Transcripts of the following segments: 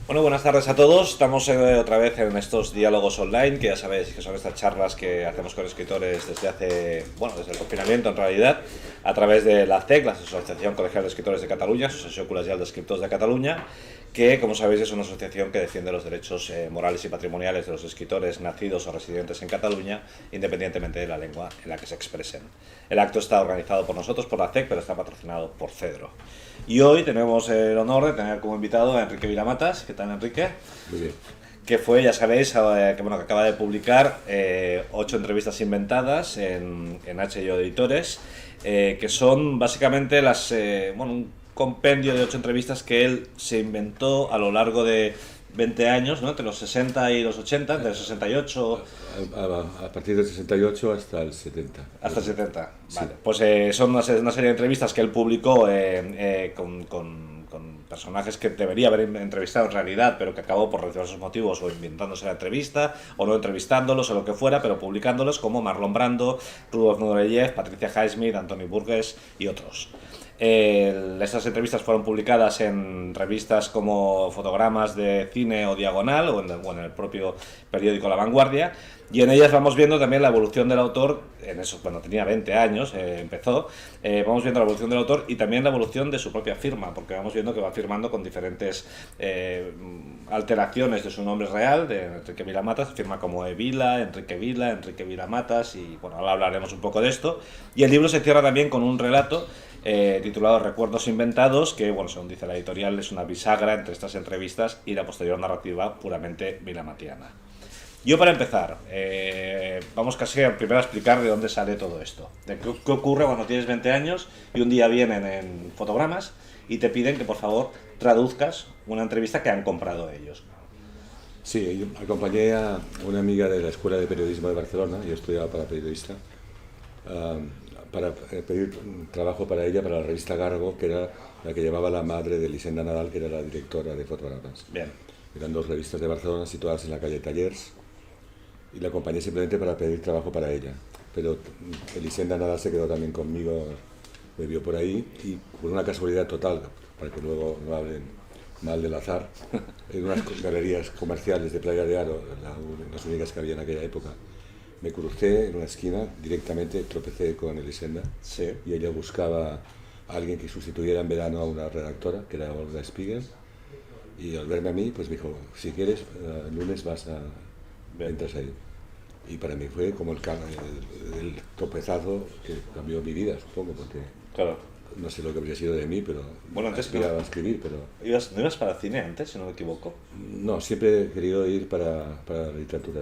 Bueno, buenas tardes a todos. Estamos otra vez en estos diálogos online, que ya sabéis que son estas charlas que hacemos con escritores desde desde el confinamiento en realidad, a través de la ACEC, la Asociación Colegial de Escritores de Cataluña, Asociación Col·legial d'Escriptors de Cataluña, que, como sabéis, es una asociación que defiende los derechos morales y patrimoniales de los escritores nacidos o residentes en Cataluña, independientemente de la lengua en la que se expresen. El acto está organizado por nosotros, por la ACEC, pero está patrocinado por Cedro. Y hoy tenemos el honor de tener como invitado a Enrique Vilamatas. ¿Qué tal, Enrique? Muy bien. Que fue, ya sabéis, que acaba de publicar 8 entrevistas inventadas en HIO Editores, que son básicamente un compendio de 8 entrevistas que él se inventó a lo largo de 20 años, ¿no? Entre los 60 y los 80, entre el 68... A partir del 68 hasta el 70. Hasta el 70, Sí. vale. Pues son una serie de entrevistas que él publicó con personajes que debería haber entrevistado en realidad, pero que acabó por diversos motivos o inventándose la entrevista, o no entrevistándolos, o lo que fuera, pero publicándolos, como Marlon Brando, Rudolf Nureyev, Patricia Highsmith, Anthony Burgess y otros. Estas entrevistas fueron publicadas en revistas como Fotogramas de Cine o Diagonal, o en el propio periódico La Vanguardia, y en ellas vamos viendo también la evolución del autor. En eso, cuando tenía 20 años, empezó. Vamos viendo la evolución del autor y también la evolución de su propia firma, porque vamos viendo que va firmando con diferentes alteraciones de su nombre real, de Enrique Vilamatas. Firma como Vila, Enrique Vilamatas, y bueno, ahora hablaremos un poco de esto. Y el libro se cierra también con un relato titulado Recuerdos inventados, que, bueno, según dice la editorial, es una bisagra entre estas entrevistas y la posterior narrativa puramente vilamatiana. Yo, para empezar, vamos casi primero a explicar de dónde sale todo esto. De qué ocurre cuando tienes 20 años y un día vienen en Fotogramas y te piden que, por favor, traduzcas una entrevista que han comprado ellos. Sí, yo acompañé a una amiga de la Escuela de Periodismo de Barcelona, yo estudiaba para periodista, para pedir trabajo para ella, para la revista Gargo, que era la que llevaba la madre de Elisenda Nadal, que era la directora de Fotogramas. Bien. Eran 2 revistas de Barcelona situadas en la calle Tallers, y la acompañé simplemente para pedir trabajo para ella. Pero Elisenda Nadal se quedó también conmigo, me vio por ahí, y por una casualidad total, para que luego no hablen mal del azar, en unas galerías comerciales de Playa de Aro, las únicas que había en aquella época, me crucé en una esquina, directamente tropecé con Elisenda, Sí. y ella buscaba a alguien que sustituyera en verano a una redactora, que era Olga Spiegel, y al verme a mí, pues me dijo, si quieres, el lunes entras ahí. Y para mí fue como el tropezazo que cambió mi vida, supongo, porque Claro. no sé lo que habría sido de mí, pero Bueno, antes aspiraba no. a escribir, pero ¿No ibas para cine antes, si no me equivoco? no, siempre he querido ir para la literatura.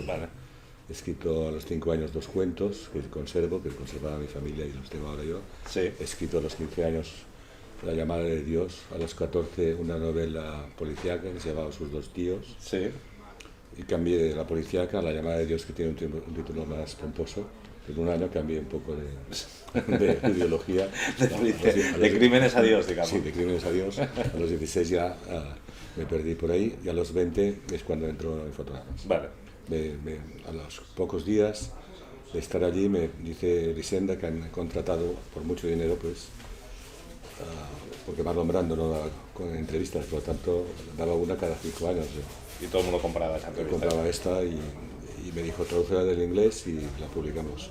Vale. He escrito a los 5 años 2 cuentos que conservo, que conservaba mi familia y los tengo ahora yo. Sí. He escrito a los 15 años La llamada de Dios, a los 14 una novela policíaca que se llamaba Sus 2 tíos, Sí. y cambié de la policíaca a La llamada de Dios, que tiene un título más pomposo. En un año cambié un poco de ideología. De crímenes a Dios, digamos. Sí, de crímenes a Dios. A los 16 ya me perdí por ahí, y a los 20 es cuando entro en Fotogramas. Vale. A los pocos días de estar allí me dice Elisenda que han contratado por mucho dinero, pues, porque Marlon Brando no daba con entrevistas, por lo tanto daba una cada 5 años. Y todo el mundo compraba esa Yo entrevista. compraba esta y me dijo, tradúcela del inglés y la publicamos.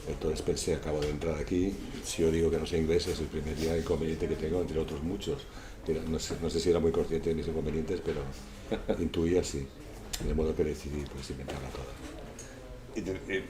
Entonces pensé, acabo de entrar aquí, si yo digo que no sé inglés es el primer día inconveniente que tengo, entre otros muchos. No sé si era muy consciente de mis inconvenientes, pero intuía sí. De modo que decidí pues inventarla toda.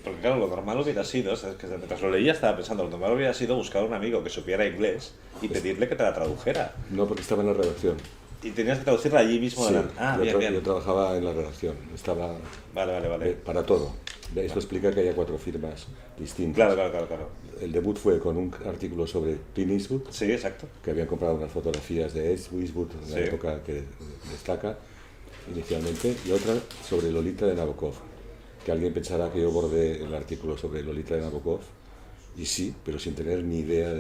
Porque claro, lo normal hubiera sido, ¿sabes? Que mientras lo leía estaba pensando, lo normal hubiera sido buscar a un amigo que supiera inglés y pedirle que te la tradujera. No, porque estaba en la redacción. Y tenías que traducirla allí mismo. Sí, Bien. yo trabajaba en la redacción, estaba Vale. para todo. Esto explica que haya 4 firmas distintas. Claro. El debut fue con un artículo sobre Clint Eastwood, Sí, exacto. que habían comprado unas fotografías de Eastwood en la Sí. época que destaca inicialmente, y otra sobre Lolita de Nabokov, que alguien pensará que yo bordé el artículo sobre Lolita de Nabokov, y sí, pero sin tener ni idea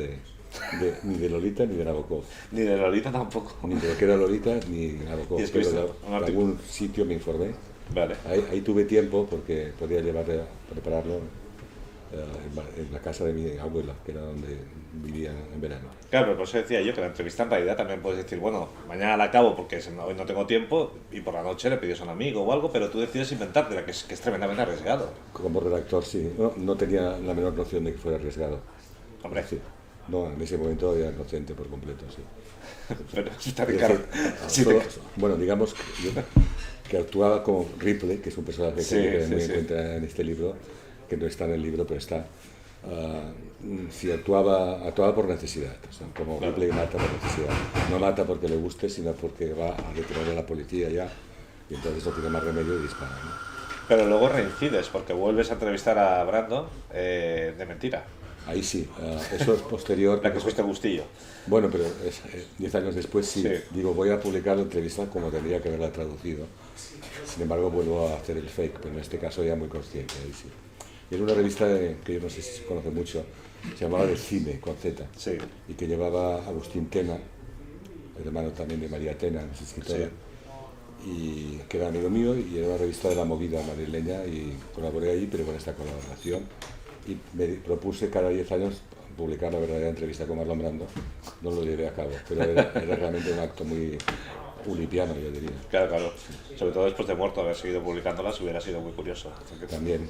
ni de Lolita ni de Nabokov. Ni de Lolita tampoco. Ni de lo que era Lolita ni de Nabokov, ¿Y escribiste pero un de artículo? algún sitio me informé. Vale. Ahí tuve tiempo porque podía prepararlo en la casa de mi abuela, que era donde vivía en verano. Claro, pero por eso decía yo que la entrevista en realidad también puedes decir, bueno, mañana la acabo porque hoy no tengo tiempo y por la noche le pides a un amigo o algo, pero tú decides inventártela, que es tremendamente arriesgado. Como redactor, sí. No tenía la menor noción de que fuera arriesgado. Hombre, Sí. No, en ese momento era inocente por completo, sí. pero está Ricardo. Sí, Bueno, digamos que actuaba como Ripley, que es un personaje que Sí, hay que tener sí, muy sí. en cuenta en este libro, que no está en el libro, pero está. Si actuaba por necesidad, o sea, como Claro. Ripley mata por necesidad. No mata porque le guste, sino porque va a retirar a la policía ya, y entonces no tiene más remedio y dispara, ¿no? Pero luego reincides porque vuelves a entrevistar a Brandon de mentira, Ahí sí, eso es posterior. la que fuiste Bustillo. Bueno, pero 10 años después sí, Sí. digo, voy a publicar la entrevista como tendría que haberla traducido. Sin embargo, vuelvo a hacer el fake, pero en este caso ya muy consciente. Ahí sí. Y era una revista que yo no sé si se conoce mucho, se llamaba De Cine, con Z, Sí, y que llevaba Agustín Tena, el hermano también de María Tena, que es escritora, y que era amigo mío, y era una revista de la movida madrileña, y colaboré ahí, pero con esta colaboración. Y me propuse cada 10 años publicar la verdadera entrevista con Marlon Brando. No lo llevé a cabo, pero era realmente un acto muy ulipiano, yo diría. claro, claro. Sobre todo después de muerto, haber seguido publicándolas hubiera sido muy curioso. También,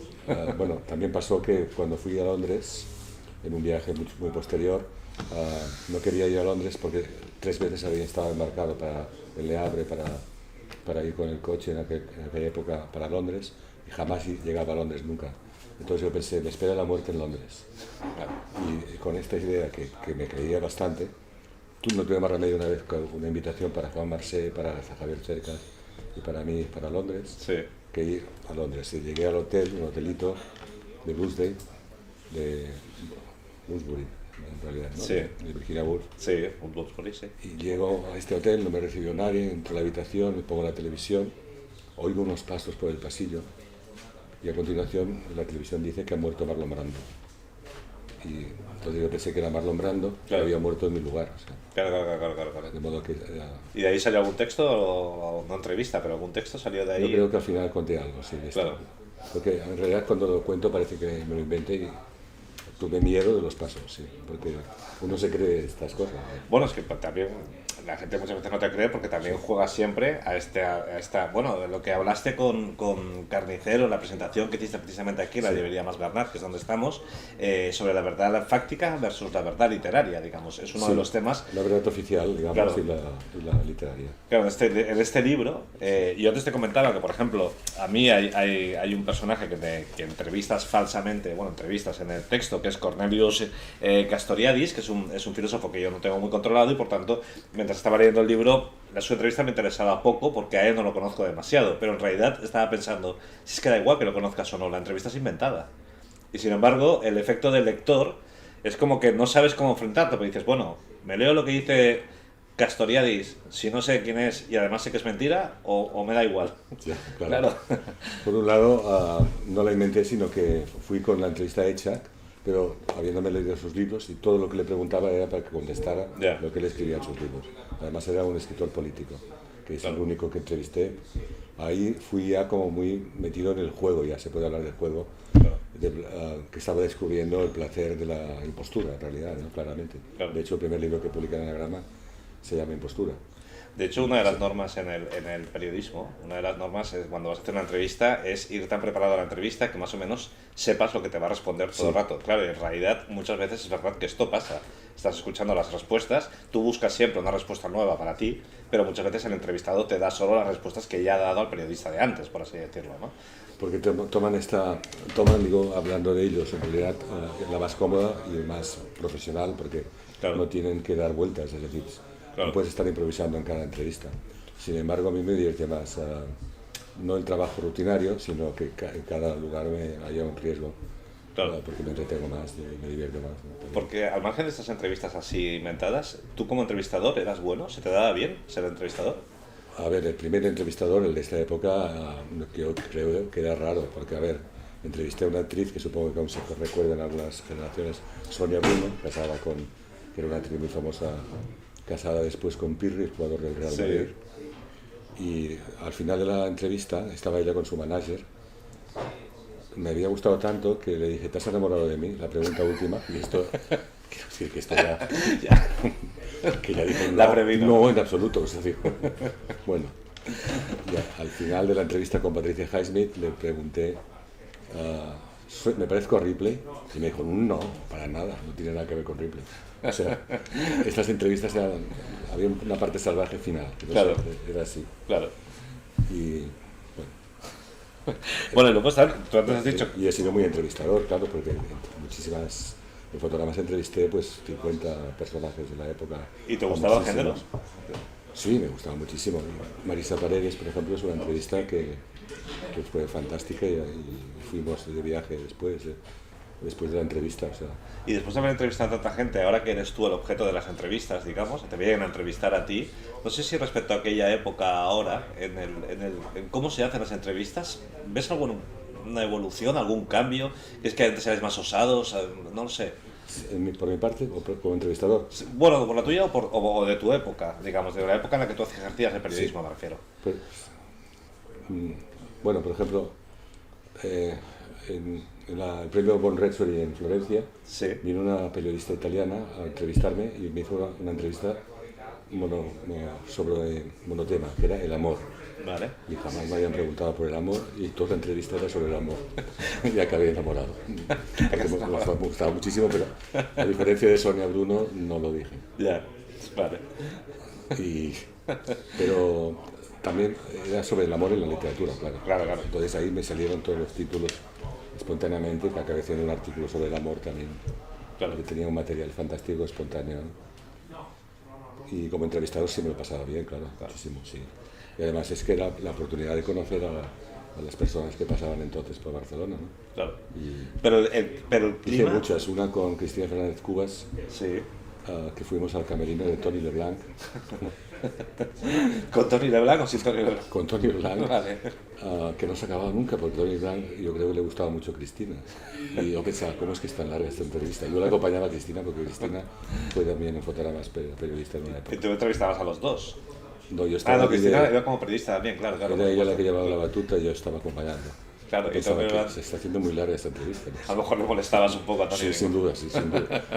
bueno, también pasó que cuando fui a Londres, en un viaje muy posterior, no quería ir a Londres porque 3 veces había estado embarcado para el Le Havre, para ir con el coche en aquella época para Londres, y jamás llegaba a Londres nunca. Entonces yo pensé, me espera la muerte en Londres. Claro. Y con esta idea que me creía bastante, tú no tuve más remedio una vez con una invitación para Juan Marsé, para Javier Cercas y para mí, para Londres, Sí, que ir a Londres. Y llegué al hotel, un hotelito de Bloomsbury, de Bloomsbury, en realidad, ¿no? Sí. De Virginia Woolf. sí, un Bloomsbury, sí. Y llego a este hotel, no me recibió nadie, entro a la habitación, me pongo la televisión, oigo unos pasos por el pasillo y a continuación la televisión dice que ha muerto Marlon Brando. Y entonces yo pensé que era Marlon Brando, que Claro. había muerto en mi lugar. O sea, Claro, claro, claro, claro, claro. de modo que ¿Y de ahí salió algún texto? O no entrevista, pero algún texto salió de ahí. yo creo que al final conté algo, sí, de esto. Claro. Porque en realidad cuando lo cuento parece que me lo inventé y tuve miedo de los pasos, sí, porque uno se cree estas cosas. Bueno, es que también la gente muchas veces no te cree porque también juega siempre a esta, bueno, de lo que hablaste con Carnicero en la presentación que hiciste precisamente aquí en la Sí. librería Mas Bernat, que es donde estamos, sobre la verdad fáctica versus la verdad literaria, digamos. Es uno de Sí, los temas. La verdad oficial, digamos, Claro. y la literaria. Claro, en este libro, yo antes te comentaba que, por ejemplo, a mí hay un personaje que entrevistas falsamente, bueno, entrevistas en el texto, que es Cornelius Castoriadis, que es un filósofo que yo no tengo muy controlado y, por tanto, mientras estaba leyendo el libro, su entrevista me interesaba poco porque a él no lo conozco demasiado, pero en realidad estaba pensando, si es que da igual que lo conozcas o no, la entrevista es inventada. Y sin embargo, el efecto del lector es como que no sabes cómo enfrentarte, porque dices, bueno, me leo lo que dice Castoriadis, si no sé quién es y además sé que es mentira, o me da igual. Ya, Claro. Por un lado, no la inventé, sino que fui con la entrevista hecha, pero habiéndome leído sus libros y todo lo que le preguntaba era para que contestara Ya. lo que él escribía en sus libros. Además era un escritor político, que es Claro. el único que entrevisté. Ahí fui ya como muy metido en el juego, ya se puede hablar del juego, Claro. que estaba descubriendo el placer de la impostura, en realidad, ¿no? Claramente. Claro. De hecho, el primer libro que publica en Anagrama se llama Impostura. De hecho, una de las normas en el periodismo, una de las normas es cuando vas a hacer una entrevista, es ir tan preparado a la entrevista que más o menos sepas lo que te va a responder todo el rato. Claro, y en realidad muchas veces es verdad que esto pasa. Estás escuchando las respuestas, tú buscas siempre una respuesta nueva para ti, pero muchas veces el entrevistado te da solo las respuestas que ya ha dado al periodista de antes, por así decirlo, ¿no? Porque toman, digo, hablando de ellos, en realidad la más cómoda y más profesional, porque Claro. no tienen que dar vueltas, es decir, Claro. no puedes estar improvisando en cada entrevista. Sin embargo, a mí me divierte más, no el trabajo rutinario, sino que en cada lugar haya un riesgo, Claro. porque me entretengo más y me divierto más, ¿no? Porque al margen de estas entrevistas así inventadas, ¿tú como entrevistador eras bueno? ¿Se te daba bien ser entrevistador? A ver, el primer entrevistador, el de esta época, yo creo que era raro, porque, a ver, entrevisté a una actriz que supongo que aún se recuerdan algunas generaciones, Sonia Bruno, que era una actriz muy famosa, casada después con Pirri, el jugador del Real Sí. Madrid. Y al final de la entrevista estaba ella con su manager me había gustado tanto que le dije, ¿te has enamorado de mí? La pregunta última. Y esto, quiero decir que esto ya... que ya dijo, La previno. no, en absoluto. O sea, dijo, bueno, ya, al final de la entrevista con Patricia Highsmith le pregunté, ¿me parezco a Ripley? Y me dijo, no, para nada, no tiene nada que ver con Ripley. O sea, estas entrevistas había una parte salvaje final. Claro. Era así. Claro. Y bueno, y luego tú antes has dicho... y he sido muy entrevistador, claro, porque en muchísimas fotogramas entrevisté pues 50 personajes de la época. ¿Y te gustaban los géneros? Sí, me gustaba muchísimo. Marisa Paredes, por ejemplo, es una entrevista que fue fantástica y fuimos de viaje después de la entrevista. O sea. Y después de haber entrevistado a tanta gente, ahora que eres tú el objeto de las entrevistas, digamos, te vienen a entrevistar a ti, no sé si respecto a aquella época ahora, en cómo se hacen las entrevistas, ¿ves alguna evolución, algún cambio? ¿Es que antes eres más osados? No lo sé. ¿Por mi parte o como entrevistador? Bueno, por la tuya o de tu época, digamos, de la época en la que tú ejercías el periodismo, sí. Me refiero. Pues, bueno, por ejemplo, en el premio Bon Rezzori en Florencia, sí. Vino una periodista italiana a entrevistarme y me hizo una entrevista sobre monotema, que era el amor. Vale. Y jamás me habían preguntado por el amor y toda la entrevista era sobre el amor. Y acabé enamorado. Me gustaba muchísimo, pero a diferencia de Sonia Bruno, no lo dije. Ya, vale. Pero también era sobre el amor en la literatura, claro. Claro. Entonces ahí me salieron todos los títulos espontáneamente, que acabé haciendo un artículo sobre el amor también. Claro. Que tenía un material fantástico, espontáneo. Y como entrevistador sí me lo pasaba bien, claro. Muchísimo, sí. Y además es que era la oportunidad de conocer a las personas que pasaban entonces por Barcelona, ¿no? Claro. Pero el clima... Hice muchas, una con Cristina Fernández Cubas, sí. Que fuimos al camerino de Tony Leblanc. ¿Con Tony Leblanc o sin Tony Leblanc? Con Tony Leblanc, vale. Que no se acababa nunca, porque Tony Leblanc yo creo que le gustaba mucho a Cristina. Y yo pensaba, ¿cómo es que es tan larga esta entrevista? Yo la acompañaba a Cristina porque Cristina fue también en fotogramas periodista en una época. ¿Y tú entrevistabas a los dos? No, yo estaba Cristina iba como periodista también, claro. Era ella la que llevaba la batuta y yo estaba acompañando. Claro, y Tony Leblanc... Se está haciendo muy larga esta entrevista, ¿no? A lo mejor le molestabas un poco a Tony. Sí, sin duda.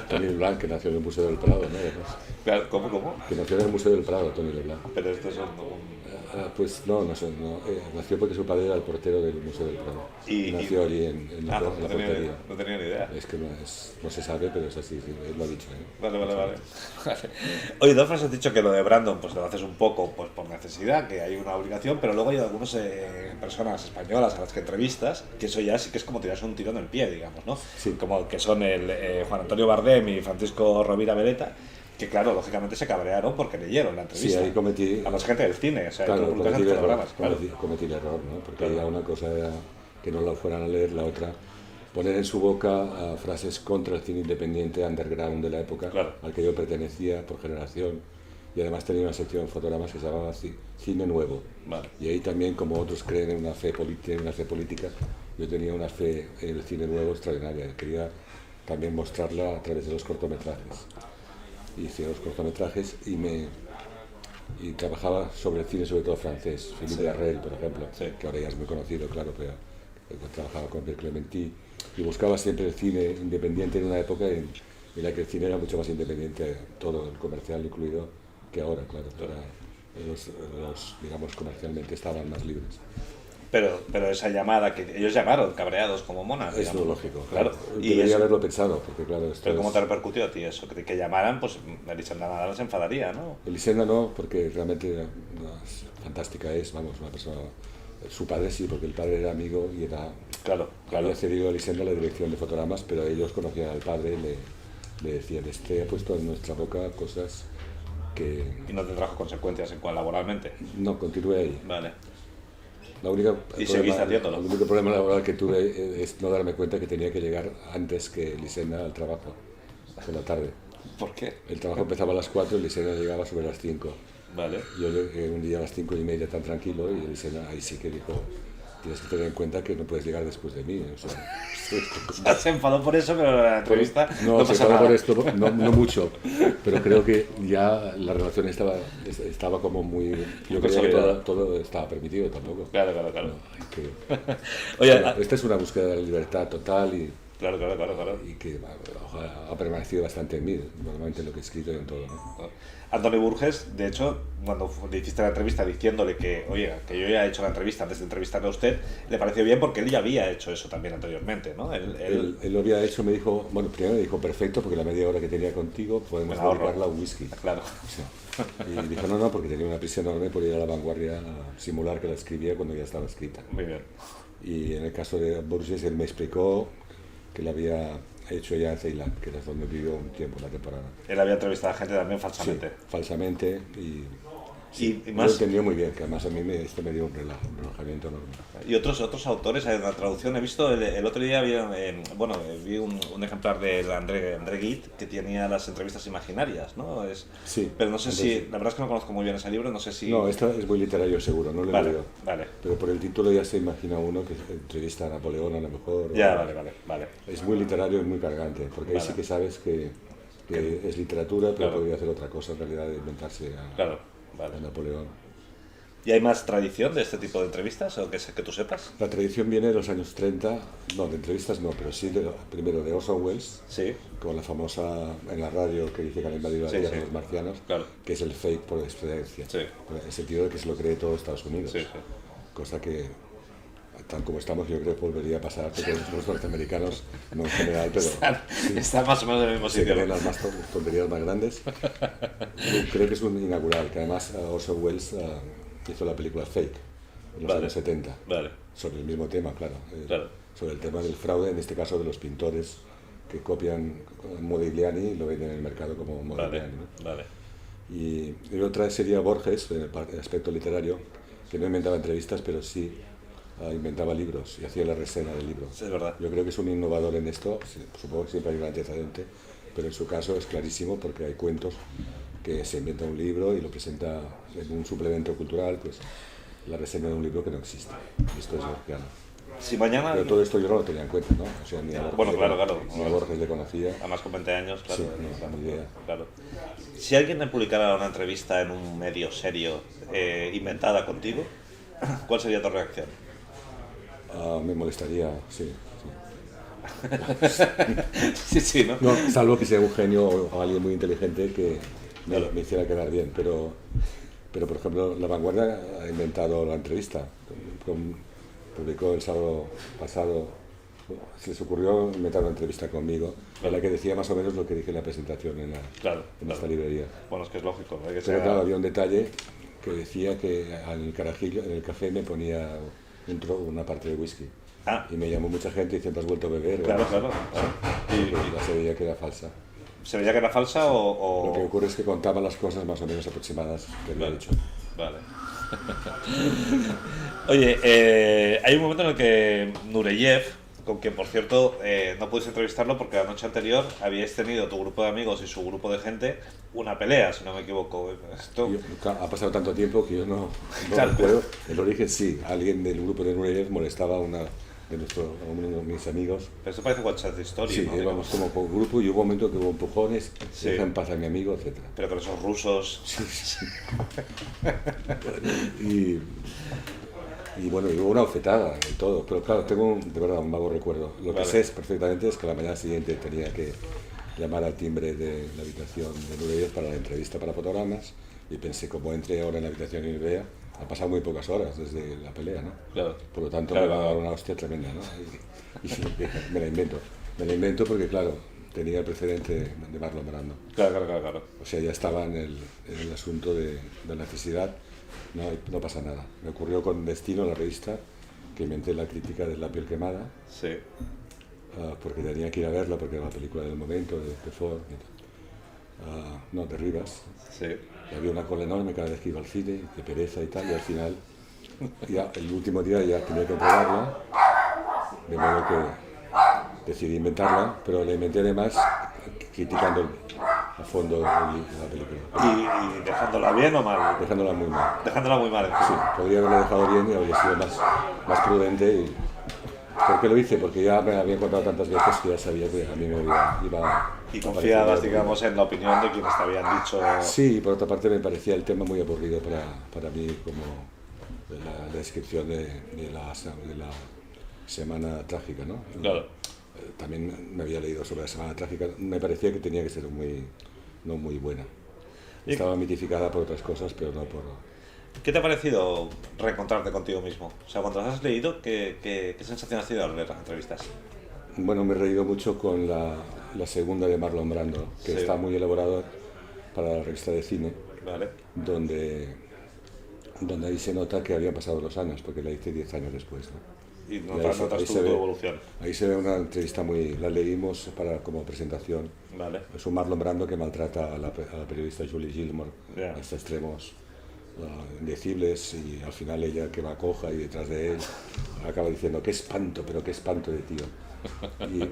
Tony Leblanc, que nació en el Museo del Prado, ¿no? Además, claro, ¿cómo? Que nació en el Museo del Prado, Tony Leblanc. Pero esto es pues no, nació porque su padre era el portero del Museo del Prado. Nació allí en la portería. No tenía ni idea. Es que no se sabe, pero es así, sí, él lo ha dicho. Vale. Oye, dos frases has dicho que lo de Brandon pues lo haces un poco pues por necesidad, que hay una obligación, pero luego hay algunas personas españolas a las que entrevistas, que eso ya sí que es como tirarse un tiro en el pie, digamos, ¿no? Sí. Como que son el Juan Antonio Bardem y Francisco Rovira Veleta, que claro, lógicamente se cabrearon porque leyeron la entrevista. Sí, ahí cometí... A más gente del cine, o sea, claro, cometí el error, ¿no? Porque claro. Una cosa era que no la fueran a leer, la otra poner en su boca frases contra el cine independiente, underground de la época, claro. Al que yo pertenecía por generación, y además tenía una sección de fotogramas que se llamaba Cine Nuevo. Vale. Y ahí también, como otros creen en una fe política, yo tenía una fe en el cine nuevo extraordinaria, quería también mostrarla a través de los cortometrajes. Hice los cortometrajes y trabajaba sobre el cine, sobre todo francés. Philippe Garrel, por ejemplo, que ahora ya es muy conocido, claro, pero trabajaba con Pierre Clementi y buscaba siempre el cine independiente en una época en la que el cine era mucho más independiente, todo el comercial incluido, que ahora, claro. Los digamos, comercialmente estaban más libres. Pero esa llamada que ellos llamaron cabreados como monas. Es lo lógico, claro. Y debería haberlo pensado, porque claro... Pero ¿cómo te repercutió a ti eso? Que llamaran, pues Elisenda Nadal se enfadaría, ¿no? Elisenda no, porque realmente fantástica es, vamos, una persona... Su padre sí, porque el padre era amigo y era... Claro. Había cedido a Elisenda la dirección de fotogramas, pero ellos conocían al padre y le decían, ha puesto en nuestra boca cosas que... ¿Y no te trajo consecuencias laboralmente? No, continué ahí. Vale. El único problema laboral que tuve es no darme cuenta que tenía que llegar antes que Elisenda al trabajo, por la tarde. ¿Por qué? El trabajo empezaba a las 4 y Elisenda llegaba sobre las 5. Vale. Yo llegué un día a las 5:30 tan tranquilo y Elisenda ahí sí que dijo, tienes que tener en cuenta que no puedes llegar después de mí. O sea, Se enfadó por eso, pero en la entrevista no se pasa enfadó nada. por esto, no mucho, pero creo que ya la relación estaba como muy... Yo creo que todo estaba permitido tampoco. Claro. No, hay que- Oye, Bueno, esta es una búsqueda de la libertad total claro. y que ojalá, ha permanecido bastante en mí, normalmente en lo que he escrito y en todo, ¿no? Antonio Burgess, de hecho, cuando le hiciste la entrevista diciéndole que, oye, que yo ya he hecho la entrevista antes de entrevistarle a usted, le pareció bien porque él ya había hecho eso también anteriormente, ¿no? Él lo había hecho, me dijo, bueno, primero me dijo, perfecto, porque la media hora que tenía contigo podemos dedicarla a un whisky. Claro. O sea, y dijo, no, porque tenía una prisa enorme por ir a La Vanguardia a simular que la escribía cuando ya estaba escrita. Muy bien. Y en el caso de Burgess, él me explicó que la había hecho ya en Ceilán, que era donde vivió un tiempo, una temporada. Él había entrevistado a gente también falsamente. Sí, falsamente y... Sí, y lo más, entendió muy bien, que además a mí esto me dio un relajamiento enorme. y otros autores, en la traducción he visto, el otro día vi un ejemplar de André Gide que tenía las entrevistas imaginarias, ¿no? Sí. Pero no sé Entonces, si, la verdad es que no conozco muy bien ese libro, no sé si... No, esta es muy literario seguro, no lo he leído. Vale. Pero por el título ya se imagina uno que entrevista a Napoleón a lo mejor. Ya, vale. Es muy literario y muy cargante, porque ahí sí que sabes que es literatura, pero Claro. podría hacer otra cosa en realidad de inventarse Claro, a Napoleón. ¿Y hay más tradición de este tipo de entrevistas, o que tú sepas? La tradición viene de los años 30, no, de entrevistas no, pero sí primero de Orson Welles, Sí, con la famosa en la radio que dice que han invadido la Sí, Tierra sí. los marcianos, Claro. que es el fake por excelencia. Sí. Ese tío que se lo cree todo Estados Unidos. Sí. Cosa que, tal como estamos, yo creo que volvería a pasar, porque los norteamericanos, no en general, pero Están más o menos en el mismo se sitio. creen las tonterías más grandes. Yo creo que es un inaugural, que además Orson Welles hizo la película Fake en los años 70, Vale. sobre el mismo tema, claro, Claro. sobre el tema del fraude, en este caso de los pintores que copian Modigliani y lo venden en el mercado como Modigliani. ¿no? Vale. Y otra sería Borges, en el aspecto literario, que no inventaba entrevistas, pero sí inventaba libros y hacía la reseña del libro. Sí, es verdad. Yo creo que es un innovador en esto, supongo que siempre hay un antecedente, pero en su caso es clarísimo porque hay cuentos que se inventa un libro y lo presenta en un suplemento cultural, pues la reseña de un libro que no existe. Esto es borgiano. Si mañana... Pero todo esto yo no lo tenía en cuenta, ¿no? O sea, ni a Borges, Bueno, claro. ni a Borges le conocía. Además con 20 años, claro. Sí, no, ni idea. Claro. Si alguien me publicara una entrevista en un medio serio inventada contigo, ¿cuál sería tu reacción? Me molestaría, sí. Sí, ¿no? No, salvo que sea un genio o alguien muy inteligente que me hiciera quedar bien, pero por ejemplo, La Vanguardia ha inventado la entrevista. Publicó el sábado pasado, se les ocurrió inventar una entrevista conmigo, en la que decía más o menos lo que dije en la presentación en esta librería. Bueno, es que es lógico. Hay que Pero claro, había un detalle que decía que en el carajillo, en el café me ponía una parte de whisky. Ah. Y me llamó mucha gente diciendo, ¿has vuelto a beber? Claro. Y ya se veía que era falsa. ¿Se veía que era falsa o...? Lo que ocurre es que contaba las cosas más o menos aproximadas que había dicho. Vale. Oye, hay un momento en el que Nureyev, con quien por cierto no puedes entrevistarlo porque la noche anterior habíais tenido tu grupo de amigos y su grupo de gente una pelea, si no me equivoco. Ha pasado tanto tiempo que yo no Claro. recuerdo. El origen sí, alguien del grupo de Nureyev molestaba a uno de mis amigos. Pero esto parece WhatsApp de historia, Sí, ¿no? íbamos como por grupo y hubo un momento que hubo empujones, Sí. deja en paz a mi amigo, etc. Pero con esos rusos... Y bueno, y hubo una ofetada y todo, pero claro, tengo de verdad un vago recuerdo. Lo que Vale. sé perfectamente es que la mañana siguiente tenía que llamar al timbre de la habitación de Nureyev para la entrevista para fotogramas y pensé, como entré ahora en la habitación y me vea, ha pasado muy pocas horas desde la pelea, ¿no? Claro. Por lo tanto, Claro. me va a dar una hostia tremenda, ¿no? Y me la invento. Me la invento porque, claro, tenía el precedente de Marlon Brando. Claro. O sea, ya estaba en el asunto de la necesidad. No pasa nada. Me ocurrió con Destino, la revista, que inventé la crítica de La piel quemada, Sí. porque tenía que ir a verla, porque era la película del momento, de Ford, no, de Rivas. Sí. Y había una cola enorme cada vez que iba al cine, de pereza y tal, y al final, ya el último día ya tenía que entregarla, de modo que decidí inventarla, pero la inventé además criticando a fondo la película. ¿Y dejándola bien o mal? Dejándola muy mal. Dejándola muy mal. Sí, podría haberla dejado bien y habría sido más prudente. ¿Por qué lo hice? Porque ya me había encontrado tantas veces que ya sabía que a mí me iba y confiabas, digamos, en la opinión de quienes te habían dicho... Sí, y por otra parte me parecía el tema muy aburrido para mí, como la descripción de la Semana Trágica, ¿no? Claro. También me había leído sobre la Semana Trágica, me parecía que tenía que ser no muy buena. Estaba mitificada por otras cosas, pero no por... ¿Qué te ha parecido reencontrarte contigo mismo? O sea, cuando las has leído, ¿qué sensación has tenido al leer las entrevistas? Bueno, me he reído mucho con la segunda de Marlon Brando, que sí. Está muy elaborada para la revista de cine, vale. donde ahí se nota que habían pasado los años, porque la hice 10 años después, ¿no? Y notas tu evolución. Ahí se ve una entrevista la leímos como presentación. Vale. Es un Marlon Brando que maltrata a la periodista Julie Gilmore hasta extremos indecibles, y al final ella, que va coja y detrás de él, acaba diciendo qué espanto, pero qué espanto de tío. Y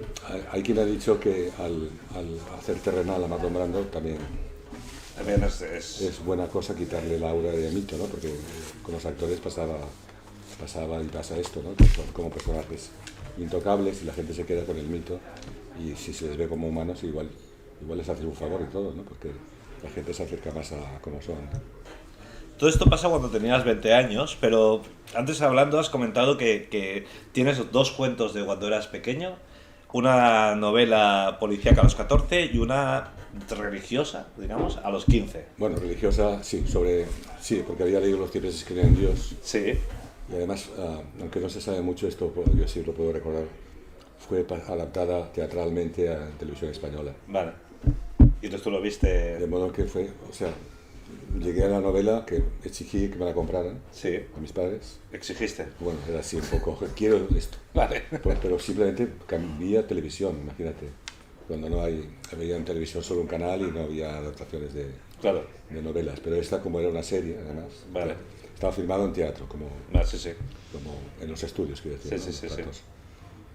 hay quien ha dicho que al hacer terrenal a Marlon Brando también es buena cosa quitarle la aura de mito, ¿no? Porque con los actores pasaba y pasa esto, ¿no? Que son como personajes intocables y la gente se queda con el mito, y si se les ve como humanos igual les hace un favor y todo, ¿no? Porque la gente se acerca más a cómo son. Todo esto pasa cuando tenías 20 años, pero antes hablando has comentado que tienes 2 cuentos de cuando eras pequeño, una novela policíaca a los 14 y una religiosa, digamos, a los 15. Bueno, religiosa, sí, porque había leído Los Cipreses que creen en Dios. Sí. Y además, aunque no se sabe mucho esto, yo sí lo puedo recordar, fue adaptada teatralmente a televisión española. Vale. Y entonces tú lo viste... De modo que llegué a la novela, que exigí que me la compraran. Sí. A mis padres. ¿Exigiste? Bueno, era así un poco, quiero esto. Vale. Pero simplemente cambié a televisión, imagínate. Cuando había en televisión solo un canal y no había adaptaciones de novelas. Pero esta, como era una serie, además, vale. Estaba filmado en teatro, como en los estudios, quiero decir. Sí.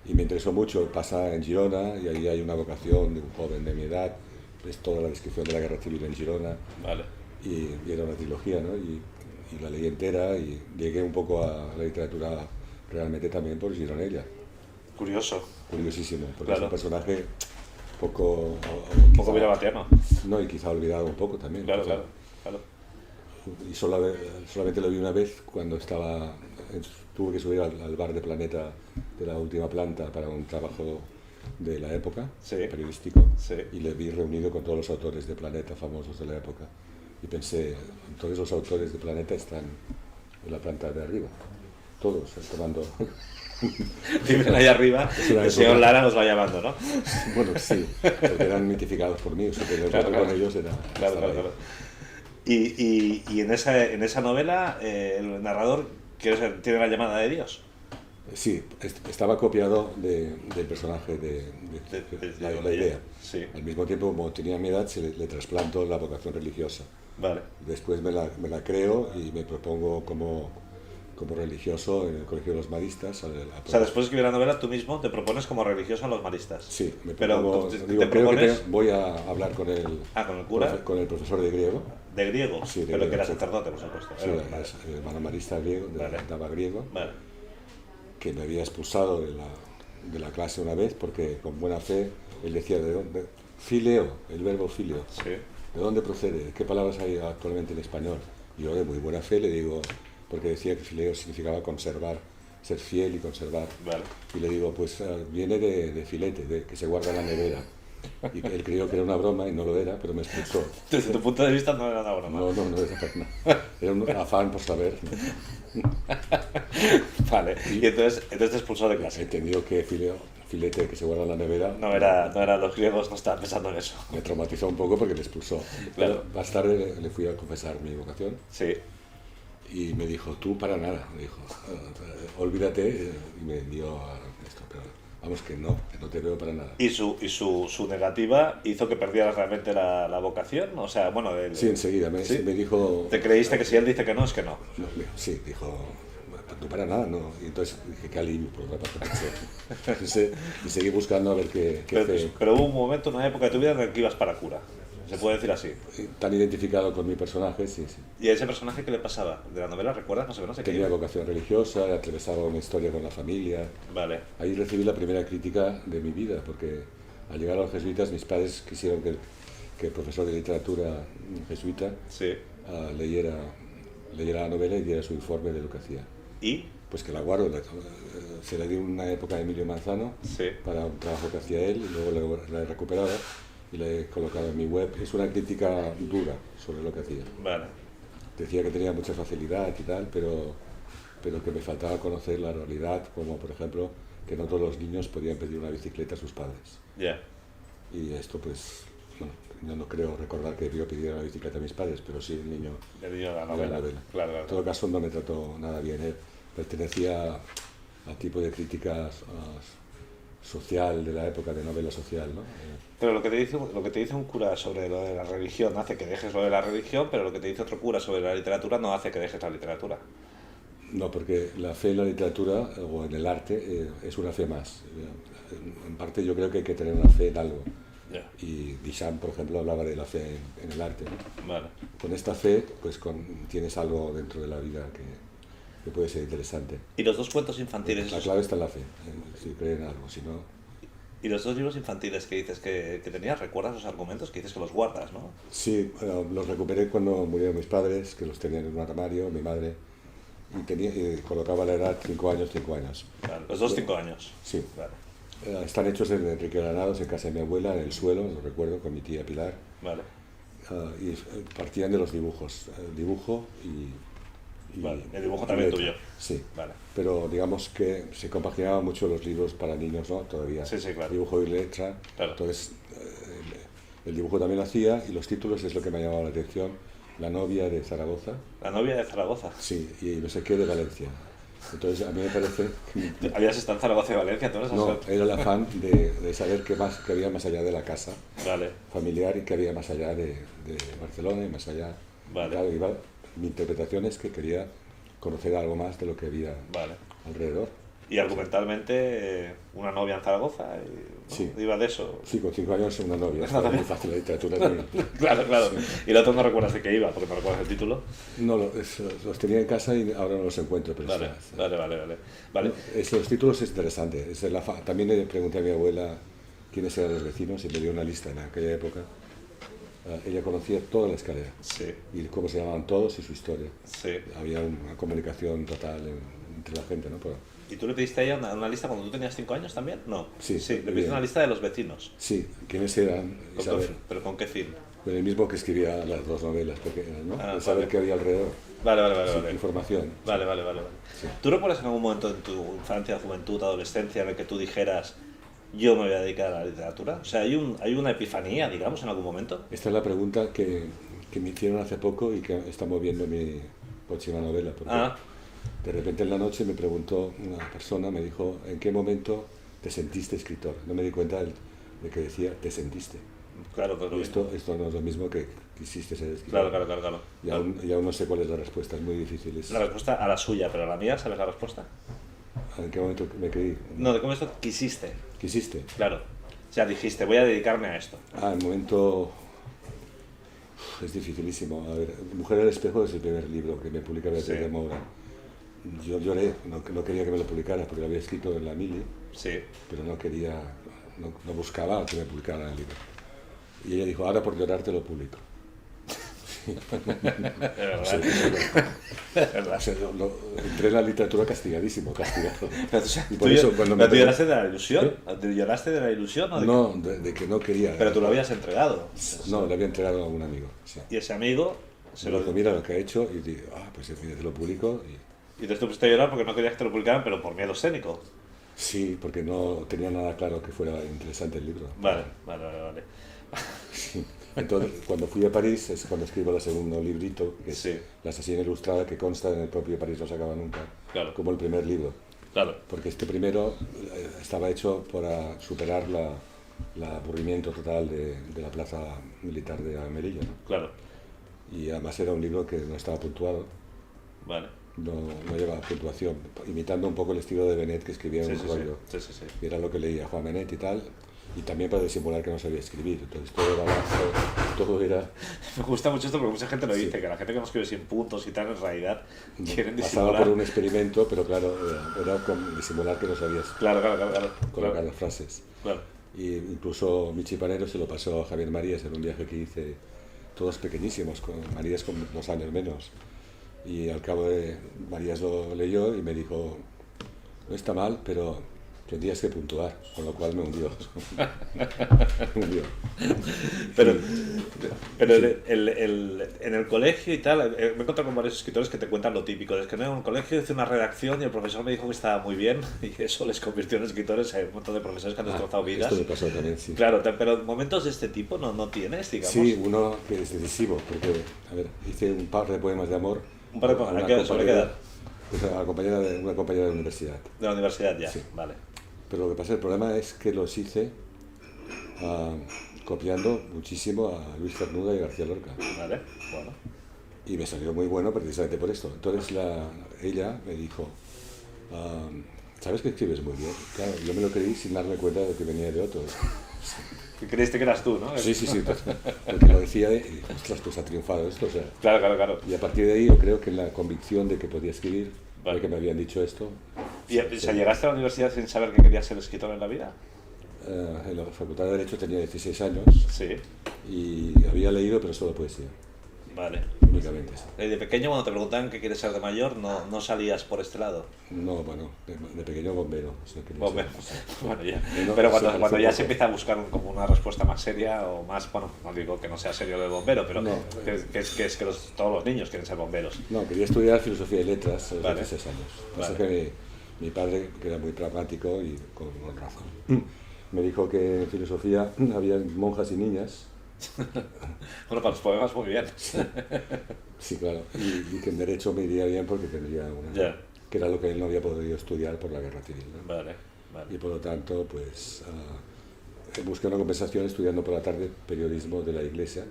Y me interesó mucho. Pasa en Girona, y ahí hay una vocación de un joven de mi edad. Es toda la descripción de la guerra civil en Girona. Vale. Y era una trilogía, ¿no? Y la leí entera, y llegué un poco a la literatura realmente también por Gironella. Curioso. Curiosísimo, porque es un personaje un poco virabatiano. No, y quizá olvidado un poco también. Claro. Y solamente lo vi una vez cuando tuve que subir al bar de Planeta de la última planta para un trabajo de la época, periodístico, y le vi reunido con todos los autores de Planeta famosos de la época. Y pensé, todos los autores de Planeta están en la planta de arriba, todos tomando... Viven ahí arriba, el señor Lara nos va llamando, ¿no? Bueno, sí, porque eran mitificados por mí, o sea, que el trato con ellos era... Claro. Y en esa novela, el narrador tiene la llamada de Dios. Sí, estaba copiado del personaje de la idea. Sí. Al mismo tiempo, como tenía mi edad, le trasplanto la vocación religiosa. Vale. Después me la creo y me propongo como religioso en el Colegio de los Maristas. O sea, después de escribir la novela, tú mismo te propones como religioso a los maristas. Sí, me propongo. Pero creo que voy a hablar con el... ¿con el cura? Con el profesor de griego. ¿De griego? Sí, pero griego, que era sacerdote, por supuesto. Sí, es hermano marista griego, daba griego. Vale. Que me había expulsado de la clase una vez porque con buena fe él decía, ¿de dónde? Fileo, el verbo fileo. Sí. ¿De dónde procede? ¿Qué palabras hay actualmente en español? Y yo de muy buena fe le digo, porque decía que fileo significaba conservar, ser fiel y conservar. Vale. Y le digo, pues viene de filete, que se guarda en la nevera. Y él creyó que era una broma y no lo era, pero me expulsó. Desde tu punto de vista no era una broma. No era nada. Era un afán por saber. Vale, y entonces te expulsó de clase. He entendido que filete que se guarda en la nevera... No era los griegos, no estaban pensando en eso. Me traumatizó un poco porque le expulsó. Claro. Pero más tarde le fui a confesar mi vocación. Sí. Y me dijo, tú para nada. Me dijo, olvídate. Y me dio esto, pero vamos que no te veo para nada. ¿Y su negativa hizo que perdieras realmente la vocación? O sea, bueno... Sí, enseguida. Me dijo... ¿Te creíste que si él dice que no, es que no? Sí, dijo... Tú para nada, no. Y entonces dije, qué alivio, por otra parte pensé. Y seguí buscando a ver qué pero hubo un momento, una época de tu vida en la que ibas para cura. se puede decir así. Tan identificado con mi personaje, sí, sí. ¿Y a ese personaje qué le pasaba de la novela? ¿Recuerdas más o menos? Tenía vocación religiosa, atravesaba una historia con la familia. Vale. Ahí recibí la primera crítica de mi vida, porque al llegar a los jesuitas mis padres quisieron que el profesor de literatura jesuita Sí. leyera la novela y diera su informe de lo que hacía. ¿Y? Pues que la guardo, se la di una época a Emilio Manzano Sí. para un trabajo que hacía él y luego la he recuperado y la he colocado en mi web. Es una crítica dura sobre lo que hacía. Vale. Decía que tenía mucha facilidad y tal, pero que me faltaba conocer la realidad, como por ejemplo que no todos los niños podían pedir una bicicleta a sus padres. Ya. Y esto pues, bueno, yo no creo recordar que yo pidiera una bicicleta a mis padres, pero sí el niño Le dio la de novela. la novela. Claro, claro. En todo caso no me trató nada bien. Él pertenecía al tipo de crítica social de la época, de novela social, ¿no? Pero lo que te dice un cura sobre lo de la religión hace que dejes lo de la religión, pero lo que te dice otro cura sobre la literatura no hace que dejes la literatura. No, porque la fe en la literatura o en el arte es una fe más. En parte yo creo que hay que tener una fe en algo. Ya. Y Duchamp, por ejemplo, hablaba de la fe en el arte, ¿no? Vale. Con esta fe, pues tienes algo dentro de la vida que puede ser interesante. ¿Y los dos cuentos infantiles? La clave está en la fe, si creen en algo, si no... ¿Y los dos libros infantiles que dices que tenías, recuerdas los argumentos? Que dices que los guardas, ¿no? Sí, los recuperé cuando murieron mis padres, que los tenían en un armario, mi madre, y colocaba la edad 5 años, 5 años. Vale. Los dos 5 años. Sí. Vale. Están hechos en Enrique Granados, en casa de mi abuela, en el suelo, lo recuerdo, con mi tía Pilar. Vale. Y partían de los dibujos, el dibujo y vale. El dibujo también letra. tuyo. Sí. Vale. Pero digamos que se compaginaban mucho los libros para niños, ¿no? Todavía. Sí, sí, claro. Dibujo y letra. Claro. Entonces, el dibujo también lo hacía y los títulos es lo que me ha llamado la atención. La novia de Zaragoza. La novia de Zaragoza. Sí, y no sé qué de Valencia. Entonces, a mí me parece... ¿Habías estado en Zaragoza y Valencia? ¿Tú eres No, era el afán de saber qué había más allá de la casa Vale. familiar y qué había más allá de Barcelona y más allá. Vale. Claro, mi interpretación es que quería conocer algo más de lo que había Vale. alrededor. Y argumentalmente, una novia en Zaragoza, ¿no? Sí. Iba de eso. Sí, con 5 años una novia. Es muy fácil la literatura. Claro, claro. Y el otro no recuerdas de qué iba, porque no recuerdas el título. No, los tenía en casa y ahora no los encuentro. Pero Vale, vale. Los títulos es interesante. También le pregunté a mi abuela quiénes eran los vecinos y me dio una lista en aquella época. Ella conocía toda la escalera. Sí. Y cómo se llamaban todos y su historia. Sí. Había una comunicación total entre la gente, ¿no? ¿Y tú le pediste a ella una lista cuando tú tenías 5 años también? No. Sí. Le pediste una lista de los vecinos. Sí, quiénes eran. ¿Pero con qué fin? Con el mismo que escribía las dos novelas pequeñas, ¿no? Ah, saber vale. qué había alrededor. Vale. Información. Vale. Sí. ¿Tú recuerdas en algún momento en tu infancia, juventud, adolescencia en el que tú dijeras yo me voy a dedicar a la literatura? O sea, ¿hay una epifanía, digamos, en algún momento? Esta es la pregunta que me hicieron hace poco y que está moviendo mi próxima novela. Porque de repente en la noche me preguntó una persona, me dijo, ¿en qué momento te sentiste escritor? No me di cuenta de que decía, te sentiste. Claro. Y esto no es lo mismo que quisiste ser escritor. Claro. Y aún no sé cuál es la respuesta, es muy difícil. La respuesta a la suya, pero a la mía, ¿sabes la respuesta? ¿En qué momento me creí? No, ¿de cómo esto quisiste? ¿Quisiste? Claro. O sea, dijiste, voy a dedicarme a esto. El momento... Es dificilísimo. A ver, Mujer al espejo es el primer libro que me publica Beatriz de Moura. Yo lloré, no quería que me lo publicara porque lo había escrito en la Mili, Sí. pero no buscaba que me publicaran el libro. Y ella dijo, ahora por llorar te lo publico. Es verdad. O sea, entré en la literatura castigadísimo, castigado. Y por ¿Tú, eso cuando ¿Pero tú lloraste de la ilusión? ¿Lloraste de la ilusión? ¿O de No, de que no quería. Pero tú lo habías entregado. No, le había entregado a un amigo. Sí. Y ese amigo Se lo dijo, mira lo que ha hecho, y digo, pues te lo publico. Y entonces tú pusiste a llorar porque no querías que te lo publicaran, pero por miedo escénico. Sí, porque no tenía nada claro que fuera interesante el libro. Vale. Sí. Entonces, cuando fui a París es cuando escribo el segundo librito, que es La asesina ilustrada, que consta en el propio París no se acaba nunca, como el primer libro. Claro. Porque este primero estaba hecho para superar el aburrimiento total de la plaza militar de Melilla, ¿no? Claro. Y además era un libro que no estaba puntuado. Vale. No llevaba puntuación, imitando un poco el estilo de Benet, que escribía en un rollo. Sí. Y era lo que leía Juan Benet y tal. y también para disimular que no sabía escribir. Entonces todo era Me gusta mucho esto porque mucha gente lo Sí. dice, que la gente que no escribe sin puntos y tal, en realidad quieren pasaba disimular. por un experimento, pero claro, era disimular que no sabías Claro, claro, claro, claro. colocar Claro, las frases. claro. Y incluso Michi Panero se lo pasó a Javier Marías en un viaje que hice, todos pequeñísimos, con Marías con 2 años menos. Y al cabo de Marías lo leyó y me dijo, no está mal, pero tendrías que puntuar, con lo cual me hundió. Me hundió. Pero, Y- pero sí. en el colegio y tal, me he encontrado con varios escritores que te cuentan lo típico. Es que no, en el colegio hice una redacción y el profesor me dijo que estaba muy bien y eso les convirtió en escritores. Hay un montón de profesores que han destrozado vidas. Esto me pasó también, sí. Claro, pero momentos de este tipo no tienes, digamos. Sí, uno que es decisivo, porque, a ver, hice un par de poemas de amor. Un par de poemas, ¿a qué- sobre qué edad? Pues a una compañera de la universidad. De la universidad ya, Sí. vale. Pero lo que pasa, el problema es que los hice ah, copiando muchísimo a Luis Cernuda y García Lorca. Vale, bueno. Y me salió muy bueno precisamente por esto. Entonces ella me dijo, ¿sabes que escribes muy bien? Claro, yo me lo creí sin darme cuenta de que venía de otros. Que creíste que eras tú, ¿no? Sí, porque lo decía y dije, ostras, pues ha triunfado esto. O sea, Claro, claro, claro. y a partir de ahí yo creo que en la convicción de que podía escribir, Vale. de que me habían dicho esto, ¿Y sí, o sea, llegaste a la universidad sin saber que querías ser escritor en la vida? en la Facultad de Derecho tenía 16 años Sí, y había leído, pero solo poesía, vale. únicamente. De pequeño, cuando te preguntaban qué quieres ser de mayor, no salías por este lado. No, bueno, de pequeño bombero. O sea, quería Bueno, ser- bueno, ya. No, Pero eso cuando parece ya poco. se empieza a buscar como una respuesta más seria o más, bueno, no digo que no sea serio de bombero, pero No. que es que todos los niños quieren ser bomberos. No, quería estudiar filosofía y letras a los Vale. 16 años. Lo que pasa Vale. es que mi padre, que era muy pragmático y con razón, me dijo que en filosofía había monjas y niñas. Bueno, para los poemas muy bien. Sí, claro. Y que en derecho me iría bien porque tendría una. Ya. Que era lo que él no había podido estudiar por la guerra civil, ¿no? Vale, vale. Y por lo tanto, pues busqué una compensación estudiando por la tarde periodismo de la Iglesia,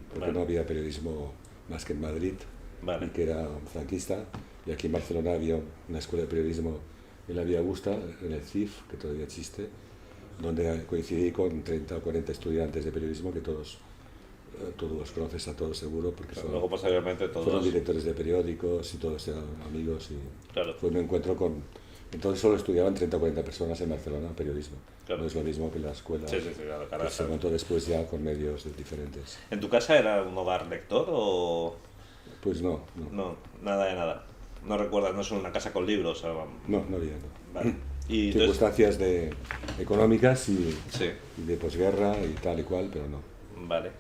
porque Vale. no había periodismo más que en Madrid, Vale. y que era franquista, y aquí en Barcelona había una escuela de periodismo en la Vía Augusta, en el CIF, que todavía existe, donde coincidí con 30 o 40 estudiantes de periodismo que todos los conoces a todos seguro, porque Pero luego posteriormente fueron todos... directores de periódicos y todos eran amigos. Y Claro. fue un encuentro con... Entonces solo estudiaban 30 o 40 personas en Barcelona periodismo. Claro. No es lo mismo que la escuela Sí, sí, sí, claro, claro, que se claro. montó después ya con medios diferentes. ¿En tu casa era un hogar lector o Pues no, no? Nada de nada. No recuerdas, no es una casa con libros. O... no había. No. Vale. Y entonces... Circunstancias económicas Sí, y de posguerra y tal y cual, pero no. vale.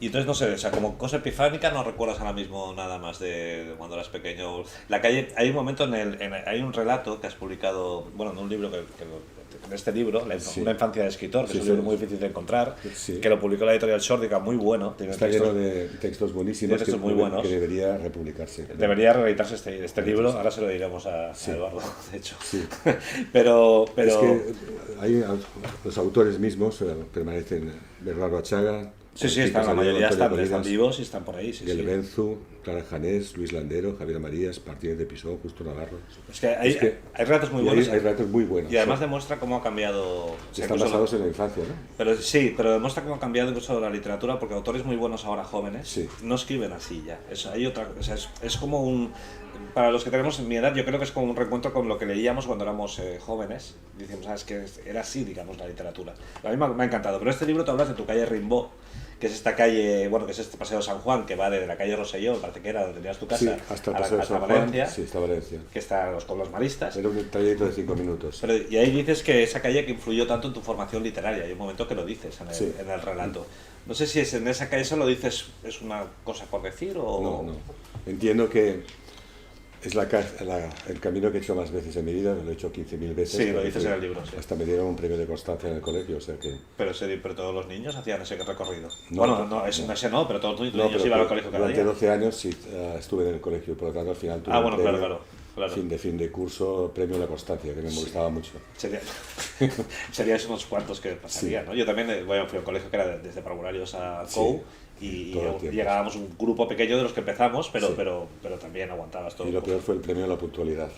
Y entonces, no sé, o sea, como cosa epifánica no recuerdas ahora mismo nada más de cuando eras pequeño. La calle, hay un momento hay un relato que has publicado, bueno, en un libro en este libro, Sí. Una infancia de escritor, que Sí, es un sí. libro muy difícil de encontrar, Sí. que lo publicó la editorial Sórdica, muy bueno. Tiene Está textos- lleno de textos buenísimos de textos muy buenos. que debería republicarse. Debería reeditarse este libro, ahora se lo diremos a Eduardo, de hecho. Sí. pero Es que los autores mismos permanecen. Bernardo Achaga, sí, Chico están, la Salido, mayoría Antonio están Colinas, vivos y están por ahí. Sí, Miguel sí. Benzu, Clara Janés, Luis Landero, Javier Marías, Martínez de Pisón, Justo Navarro. Es que hay, Es que hay relatos muy y buenos hay relatos muy buenos. y además demuestra cómo ha cambiado. o sea, están incluso basados en la infancia, ¿no? Pero sí, pero demuestra cómo ha cambiado incluso la literatura, porque autores muy buenos ahora jóvenes Sí. no escriben así ya. Hay otra, o sea, es como un... Para los que tenemos mi edad, yo creo que es como un reencuentro con lo que leíamos cuando éramos jóvenes. Decimos, es que era así, digamos, la literatura. A mí me ha encantado. Pero este libro te hablas de tu calle Rimbaud, que es esta calle, bueno, que es este paseo San Juan, que va desde la calle Roselló, parece que era donde tenías tu casa, Sí, hasta el a Paseo de hasta San Valencia, Juan. Sí, hasta Valencia. que está con los maristas. Era un trayecto de 5 minutos. Pero, y ahí dices que esa calle que influyó tanto en tu formación literaria, hay un momento que lo dices Sí. en el relato. No sé si es en esa calle solo dices, es una cosa por decir o... No. Entiendo que es el camino que he hecho más veces en mi vida, lo he hecho 15.000 veces. Sí, lo porque dices en el libro, sí. Hasta me dieron un premio de constancia en el colegio, o sea que... Pero todos los niños hacían ese recorrido. No, Bueno, ese no, pero todos los niños iban al colegio cada durante día. 12 años sí, estuve en el colegio, por lo tanto al final tuve Ah, un bueno, premio, claro. fin de curso, premio a la constancia, que me gustaba mucho. Seríais unos cuantos que pasarían, ¿no? Yo también fui a un colegio que era desde parvularios a COU y todo el tiempo. llegábamos un grupo pequeño de los que empezamos, pero, Sí. pero también aguantabas todo. Y lo peor fue el premio a la puntualidad.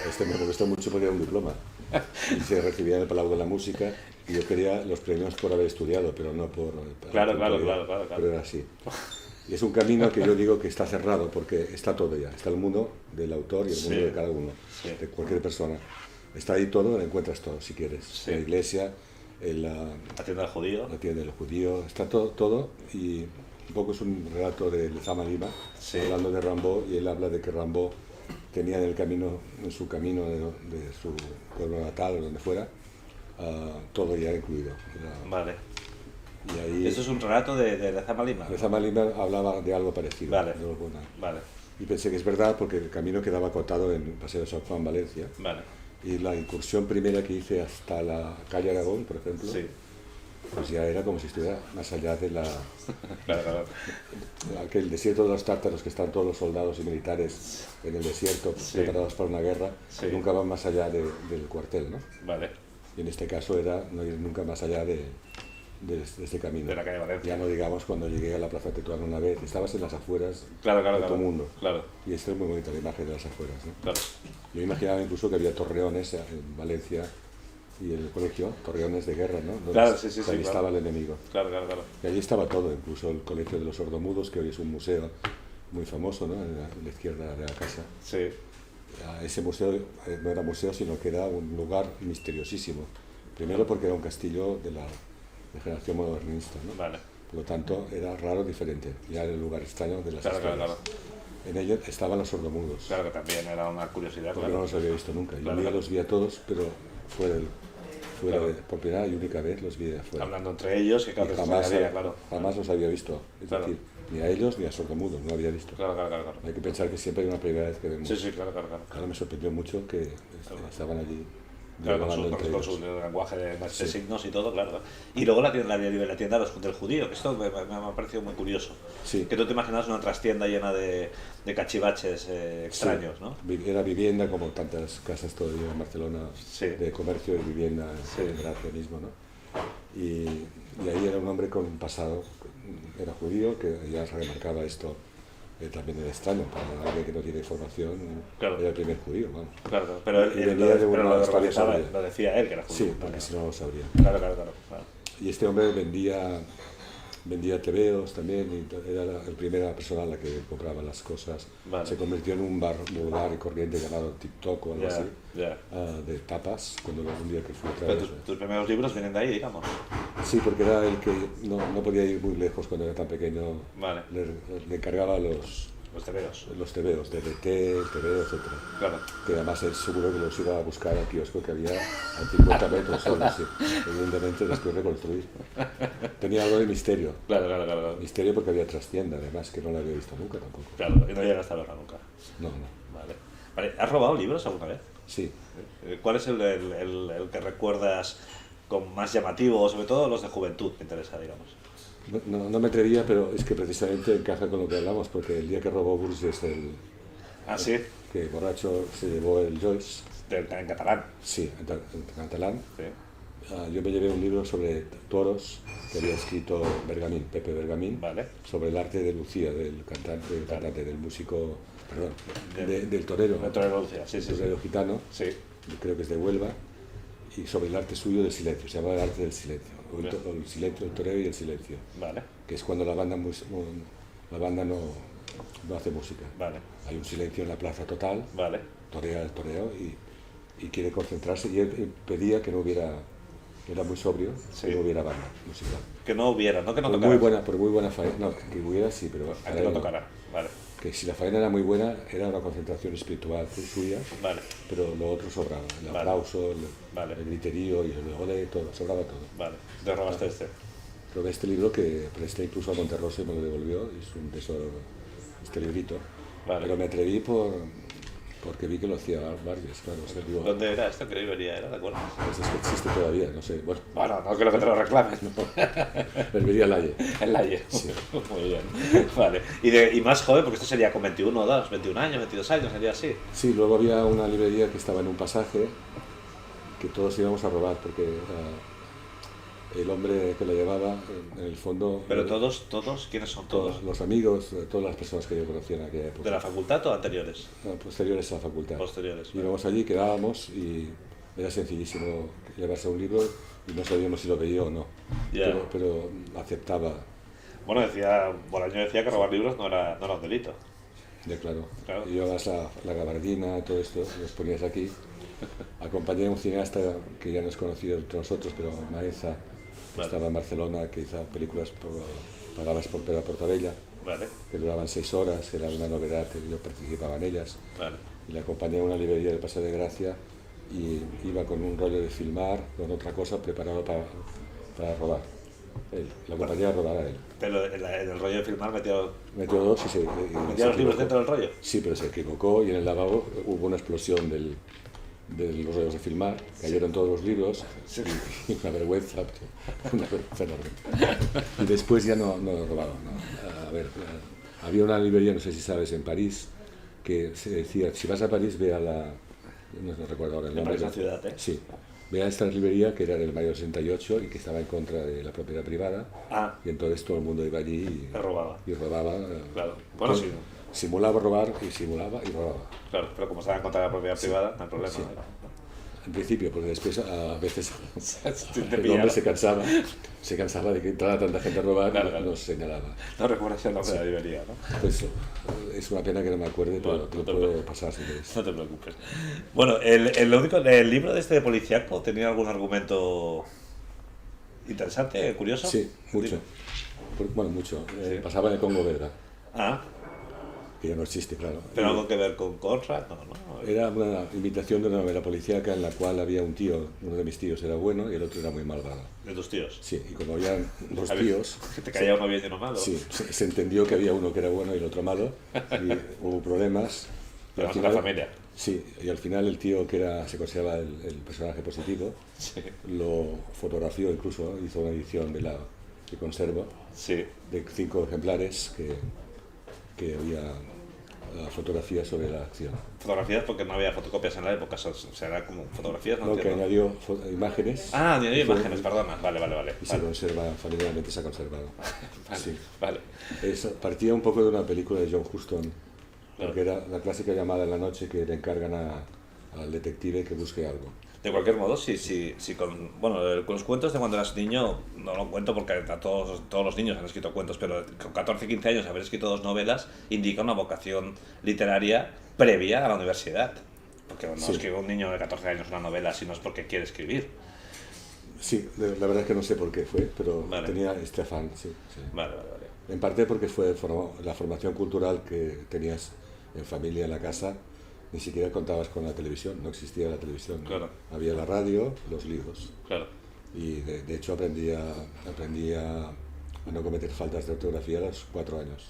Este me molestó mucho porque era un diploma. Y se recibía en el Palau de la Música. Y yo quería los premios por haber estudiado, pero no por... Claro, claro. Pero era así. Y es un camino que yo digo que está cerrado, porque está todo ya. Está el mundo del autor y el mundo de cada uno, de cualquier persona. Está ahí todo, lo encuentras todo, si quieres. La iglesia, la tienda del judío. La tienda del judío, está todo. Y un poco es un relato de Lezama Lima, hablando de Rimbaud, y él habla de que Rimbaud tenía en su camino de su pueblo natal o donde fuera, todo ya incluido. Vale. Y ahí, ¿eso es un relato de Lezama Lima? Lezama Lima hablaba de algo parecido. Vale. Vale. Y pensé que es verdad porque el camino quedaba acotado en Paseo de San Juan, Valencia. Vale. Y la incursión primera que hice hasta la calle Aragón, por ejemplo, pues ya era como si estuviera más allá de claro. Aquel desierto de los tártaros, que están todos los soldados y militares en el desierto, preparados para una guerra, nunca van más allá del cuartel, ¿no? Vale. Y en este caso era no ir nunca más allá de este camino. De la calle Valencia. Ya no digamos cuando llegué a la Plaza Tetuán una vez, estabas en las afueras de todo el mundo. Claro. Y esto es muy bonita la imagen de las afueras, ¿no? Claro. Yo imaginaba incluso que había torreones en Valencia y en el colegio, torreones de guerra, ¿no? Donde se avistaba el enemigo. Claro. Y allí estaba todo, incluso el colegio de los sordomudos, que hoy es un museo muy famoso, ¿no? En la izquierda de la casa. Sí. Ese museo no era museo, sino que era un lugar misteriosísimo. Primero porque era un castillo de generación modernista, ¿no? Vale. Por lo tanto, era raro, diferente. Ya era el lugar extraño de las historias. Claro. En ello estaban los sordomudos. Claro, que también era una curiosidad. Porque no los había visto nunca. Yo los vi a todos, pero por primera y única vez los vi de afuera. Hablando entre ellos, que jamás los había visto. Es decir, ni a ellos ni a sordomudos, no había visto. Claro. Hay que pensar que siempre hay una primera vez que vemos. Sí, claro. Ahora me sorprendió mucho que estaban allí. Claro, con su lenguaje de signos y todo, claro. Y luego la tienda del judío, que esto me ha parecido muy curioso. Sí. Que tú te imaginas una trastienda llena de cachivaches extraños, ¿no? Era vivienda, como tantas casas todavía en Barcelona, de comercio y vivienda en Gracia mismo, ¿no? Y ahí era un hombre con un pasado, era judío, que ya se remarcaba esto. También era extraño para alguien que no tiene formación, era el primer judío, vamos. Claro, pero él lo decía él que era judío. Sí, porque si no lo sabría. Claro. Y este hombre vendía tebeos también, y era la primera persona a la que compraba las cosas. Vale. Se convirtió en un bar vulgar y corriente llamado TikTok o algo así, de tapas, cuando un día que fui a traer. Pero tus primeros libros vienen de ahí, digamos. Sí, porque era el que no podía ir muy lejos cuando era tan pequeño. Vale. Le encargaba los tebeos, DDT, tebeo, etc. Claro. Que además él seguro que los iba a buscar al kiosco que había a 50 metros solo, sí. Evidentemente después reconstruir. Tenía algo de misterio. Claro. Misterio porque había trastienda, además, que no la había visto nunca tampoco. Claro, y no llegaste a verla nunca. No. Vale. ¿Has robado libros alguna vez? Sí. ¿Cuál es el que recuerdas con más llamativo, sobre todo los de juventud, me interesa, digamos? No me atrevía, pero es que precisamente encaja con lo que hablamos, porque el día que robó Burgess ¿sí? Que borracho se llevó el Joyce. En catalán. Sí, en catalán. Sí. Yo me llevé un libro sobre toros que había escrito Pepe Bergamín, vale. sobre el arte de Lucía, del cantante, del músico, perdón, del torero. Del torero Lucía, sí. Torero gitano, sí. Creo que es de Huelva, y sobre el arte suyo del silencio, se llama el arte del silencio, o el silencio, el torero y el silencio, vale. Que es cuando la banda no hace música. Vale. Hay un silencio en la plaza total, vale. Torea el toreo y quiere concentrarse, y él pedía que no hubiera, era muy sobrio, que no hubiera banda musical. Que no hubiera, no que no tocara. Por muy buena faena, no, que hubiera sí, pero que no tocara, vale. Que si la faena era muy buena, era una concentración espiritual suya, vale. Pero lo otro sobraba, el aplauso, el griterío y el ole, todo, sobraba todo. Vale, te robaste Robé este libro que presté incluso a Monterroso y me lo devolvió, es un tesoro, este librito, pero me atreví porque vi que lo hacía Vargas, claro. Digo, ¿dónde era esto? ¿Qué librería era? ¿Te acuerdas? Pues es que existe todavía, no sé. Bueno, no creo que te lo reclames. No. Librería Laie. El Laie. Sí. Muy bien. Vale. Y más joven, porque esto sería con 21 años, 22 años, sería así. Sí, luego había una librería que estaba en un pasaje que todos íbamos a robar porque el hombre que la llevaba, en el fondo... ¿Pero todos? ¿Quiénes son todos? Los amigos, todas las personas que yo conocía en aquella época. ¿De la facultad o anteriores? No, posteriores a la facultad. Posteriores. Íbamos allí, quedábamos y era sencillísimo llevarse un libro y no sabíamos si lo veía o no, Ya. pero aceptaba, Bueno, Bolaño decía que robar libros no era un delito. ya claro. Claro. Y llevabas la gabardina, todo esto, los ponías aquí. Acompañé a un cineasta que ya no es conocido entre nosotros, pero Maeza, que Vale. estaba en Barcelona, que hizo películas pagadas por Pedro Portabella, Vale, que duraban 6 horas, que era una novedad, que yo participaba en ellas. vale. Y le acompañé a una librería del Paseo de Gracia y iba con un rollo de filmar, con otra cosa preparado para robar. Él, la acompañé a robar a él. Pero en el rollo de filmar metió Metió dos y se los equivocó. libros dentro del rollo. Sí, pero se equivocó y en el lavabo hubo una explosión de los rollos de filmar, cayeron todos los libros y una vergüenza enorme. Y después ya no lo robaron. ¿No? A ver, había una librería, no sé si sabes, en París, que se decía, si vas a París, ve a la... No recuerdo ahora el De nombre. París, la ciudad, ¿eh? Sí. Ve a esta librería que era del mayo 68 y que estaba en contra de la propiedad privada. Ah, Y entonces todo el mundo iba allí me robaba. y robaba. Claro. Bueno, sí. Simulaba robar y simulaba y robaba. Claro, pero como estaba en contra de la propiedad privada, no hay problema. Sí. ¿no? En principio, porque después a veces Te el pillaron. hombre se cansaba de que entrara tanta gente a robar Claro, y claro. nos señalaba. No recuerdas el nombre de la librería, ¿no? Pues es una pena que no me acuerde, pero Bueno, te no lo te puedo preocupes. pasar si quieres. No te preocupes. Bueno, el libro de este de policíaco tenía algún argumento interesante, curioso. Sí, mucho. Bueno, mucho. Sí. Pasaba en el Congo belga, Ah, que ya no existe, claro. pero algo que ver con Conrad, no. Era una imitación de una novela policíaca en la cual había un tío, uno de mis tíos era bueno y el otro era muy malvado. De tus tíos. Sí, y como había dos A ver, tíos, que te caía uno bien y uno malo. sí, se entendió que había uno que era bueno y el otro malo, y hubo problemas. Y Además, una familia. Sí, y al final el tío que se consideraba el personaje positivo, Sí. lo fotografió incluso, hizo una edición que conservo, Sí. de 5 ejemplares que había fotografías sobre la acción. Fotografías porque no había fotocopias en la época, o sea, era como fotografías, no No, que entiendo. añadió imágenes. Ah, añadió y fue- imágenes, perdona. Vale. Y se Vale, conserva, familiarmente se ha conservado. vale, Sí. vale. Partía un poco de una película de John Huston, Claro. porque era la clásica llamada en la noche que le encargan al detective que busque algo. De cualquier modo, sí, con los cuentos de cuando eras niño, no lo cuento porque a todos los niños han escrito cuentos, pero con 14, 15 años haber escrito 2 novelas indica una vocación literaria previa a la universidad. Porque no Sí. escribe un niño de 14 años una novela si no es porque quiere escribir. Sí, la verdad es que no sé por qué fue, pero Vale. tenía este afán, sí. Vale. En parte porque fue la formación cultural que tenías en familia, en la casa, ni siquiera contabas con la televisión, no existía la televisión. ¿no? Claro. Había la radio, los libros. Claro. Y de hecho aprendí a no cometer faltas de ortografía a los 4 años.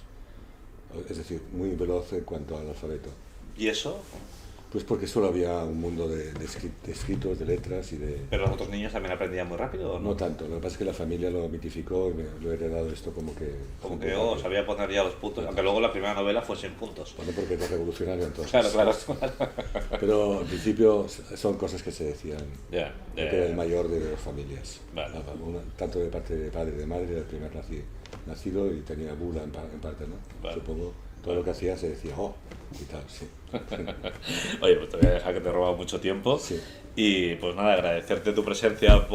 Es decir, muy veloz en cuanto al alfabeto. ¿Y eso? Pues porque solo había un mundo de escritos, de letras y de... ¿Pero los otros niños también aprendían muy rápido o no? No tanto, lo que pasa es que la familia lo mitificó y me lo he heredado esto como que... Como que yo sabía poner ya los puntos, aunque luego la primera novela fue sin puntos. Bueno, porque era revolucionario entonces. Claro. Pero al principio son cosas que se decían. Ya, Porque era el mayor de las familias. Vale. Tanto de parte de padre y de madre, era el primer nacido y tenía bula en parte, ¿no? Vale. Supongo. Todo lo que hacía se decía, oh, y tal, sí. Oye, pues te voy a dejar que te he robado mucho tiempo. Sí. Y pues nada, agradecerte tu presencia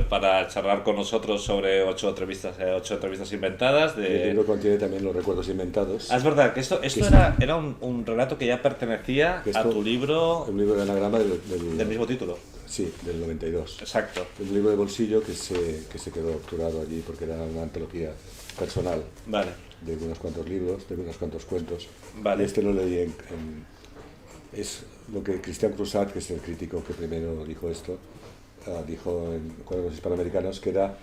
para charlar con nosotros sobre 8 entrevistas inventadas. El libro contiene también los recuerdos inventados. Ah, es verdad que esto sí. era un relato que ya pertenecía Que a esto- tu libro Un libro de anagrama del mismo título. Sí, del 92. Exacto. Un libro de bolsillo que se quedó obturado allí porque era una antología personal Vale. de unos cuantos libros, de unos cuantos cuentos. Vale. Y este lo leí es lo que Cristian Cruzat, que es el crítico que primero dijo esto, dijo en Cuadernos Hispanoamericanos, que era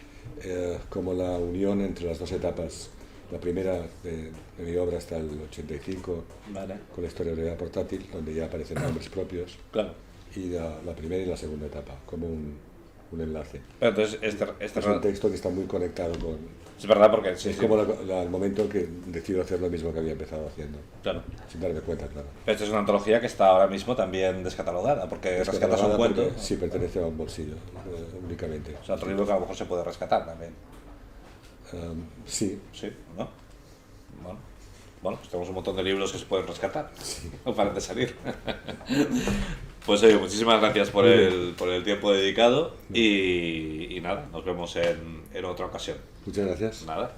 como la unión entre las dos etapas. La primera de mi obra hasta el 85, Vale. con la historia de la portátil, donde ya aparecen nombres propios, Claro. y la primera y la segunda etapa, como un enlace. Pero entonces, este Es un relato. texto que está muy conectado con... Es verdad porque sí, es sí, como el momento en que decido hacer lo mismo que había empezado haciendo, claro. sin darme cuenta, claro. Pero esta es una antología que está ahora mismo también descatalogada, porque rescatas un Catalogada cuento. porque sí, pertenece a un bolsillo, únicamente. O sea, otro libro que a lo mejor se puede rescatar también. Sí, Sí, ¿no? Bueno, pues tenemos un montón de libros que se pueden rescatar. No paran de salir. Pues oye, muchísimas gracias por Muy bien. por el tiempo dedicado y nada, nos vemos en otra ocasión. Muchas gracias. Nada.